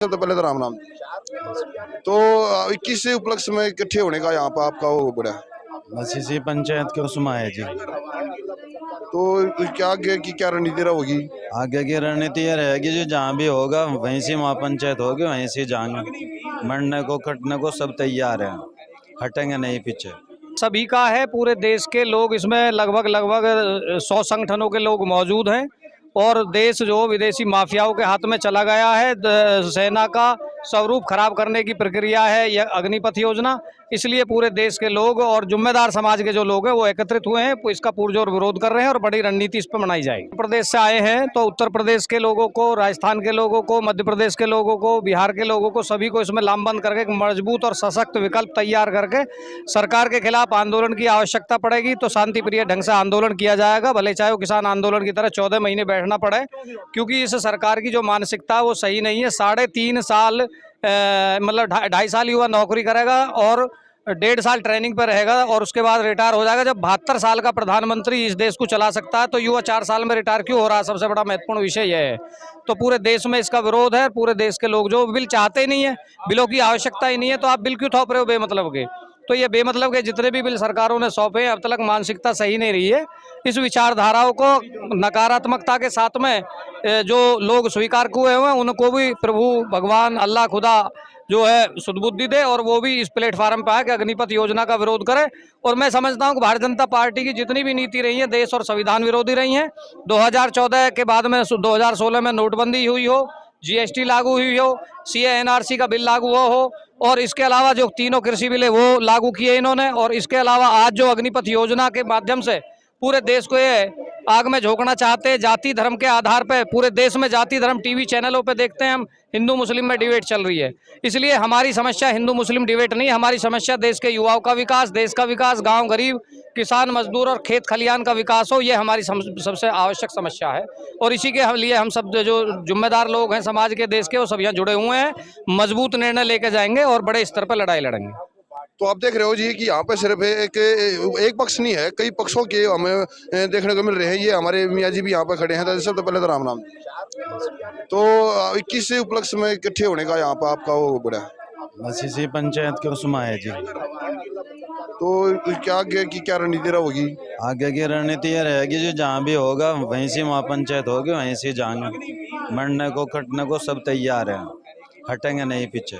सबसे पहले तो राम नाम। तो 21 से उपलक्ष्य में इकट्ठे होने का यहाँ पर आपका वो बड़ा है। बस इसी पंचायत के उसमें है जी। तो क्या आगे की क्या रणनीति होगी? आगे की रणनीति ये रहेगी जो जहाँ भी होगा वहीं से महापंचायत होगी, वहीं से जाएंगे। मरने को कटने को सब तैयार है, हटेंगे नहीं पीछे। सभी का है, पूरे देश के लोग इसमें लगभग 100 संगठनों के लोग मौजूद हैं और देश जो विदेशी माफियाओं के हाथ में चला गया है। सेना का स्वरूप खराब करने की प्रक्रिया है यह अग्निपथ योजना। इसलिए पूरे देश के लोग और जिम्मेदार समाज के जो लोग हैं वो एकत्रित हुए हैं, इसका पुरजोर विरोध कर रहे हैं और बड़ी रणनीति इस पर बनाई जाएगी। उत्तर प्रदेश से आए हैं तो उत्तर प्रदेश के लोगों को, राजस्थान के लोगों को, मध्य प्रदेश के लोगों को, बिहार के लोगों को, सभी को इसमें लामबंद करके एक मजबूत और सशक्त विकल्प तैयार करके सरकार के खिलाफ आंदोलन की आवश्यकता पड़ेगी तो शांति प्रिय ढंग से आंदोलन किया जाएगा, भले चाहे वो किसान आंदोलन की तरह 14 महीने बैठना पड़े, क्योंकि इस सरकार की जो मानसिकता है वो सही नहीं है। 3.5 साल मतलब 2.5 साल युवा नौकरी करेगा और 1.5 साल ट्रेनिंग पर रहेगा और उसके बाद रिटायर हो जाएगा। जब 72 साल का प्रधानमंत्री इस देश को चला सकता है तो युवा 4 साल में रिटायर क्यों हो रहा है? सबसे बड़ा महत्वपूर्ण विषय यह है। तो पूरे देश में इसका विरोध है। पूरे देश के लोग जो बिल चाहते ही नहीं है, बिलों की आवश्यकता ही नहीं है, तो आप बिल क्यों थोप रहे हो बेमतलब के? तो ये बेमतलब के जितने भी बिल सरकारों ने सौंपे अब तक मानसिकता सही नहीं रही है। इस विचारधाराओं को नकारात्मकता के साथ में जो लोग स्वीकार हुए हैं उनको भी प्रभु भगवान अल्लाह खुदा जो है सुदबुद्धि दे और वो भी इस प्लेटफार्म पर आए कि अग्निपथ योजना का विरोध करे। और मैं समझता हूँ कि भारतीय जनता पार्टी की जितनी भी नीति रही है देश और संविधान विरोधी रही हैं। 2014 के बाद में 2016 में नोटबंदी हुई हो, जीएसटी लागू हुई हो, CA/NRC का बिल लागू हुआ हो और इसके अलावा जो तीनों कृषि बिल है वो लागू किए इन्होंने, और इसके अलावा आज जो अग्निपथ योजना के माध्यम से पूरे देश को ये आग में झोंकना चाहते हैं जाति धर्म के आधार पर। पूरे देश में जाति धर्म टीवी चैनलों पे देखते हैं हम, हिंदू मुस्लिम में डिबेट चल रही है। इसलिए हमारी समस्या हिंदू मुस्लिम डिबेट नहीं, हमारी समस्या देश के युवाओं का विकास, देश का विकास, गांव गरीब, किसान मजदूर और खेत खलियान का विकास हो, ये हमारी सबसे आवश्यक समस्या है। और इसी के लिए हम सब जो जिम्मेदार लोग हैं समाज के, देश के, वो सब यहाँ जुड़े हुए हैं। मजबूत निर्णय लेके जाएंगे और बड़े स्तर पर लड़ाई लड़ेंगे। तो आप देख रहे हो जी कि यहाँ पे सिर्फ एक पक्ष नहीं है, कई पक्षों के हमें देखने को मिल रहे हैं। ये हमारे मियाँ जी भी यहाँ पे खड़े हैं। तो सबसे पहले तो राम नाम। तो 21 से उपलक्ष्य में इकट्ठे होने का यहाँ पर आपका वो बड़ा है। बस इसी पंचायत के उसमें है जी। तो क्या आगे की क्या रणनीति होगी? आगे की रणनीति ये रहेगी जो जहाँ भी होगा वहीं से महापंचायत होगी, वहीं से जाएंगे। मरने को कटने को सब तैयार है, हटेंगे नहीं पीछे।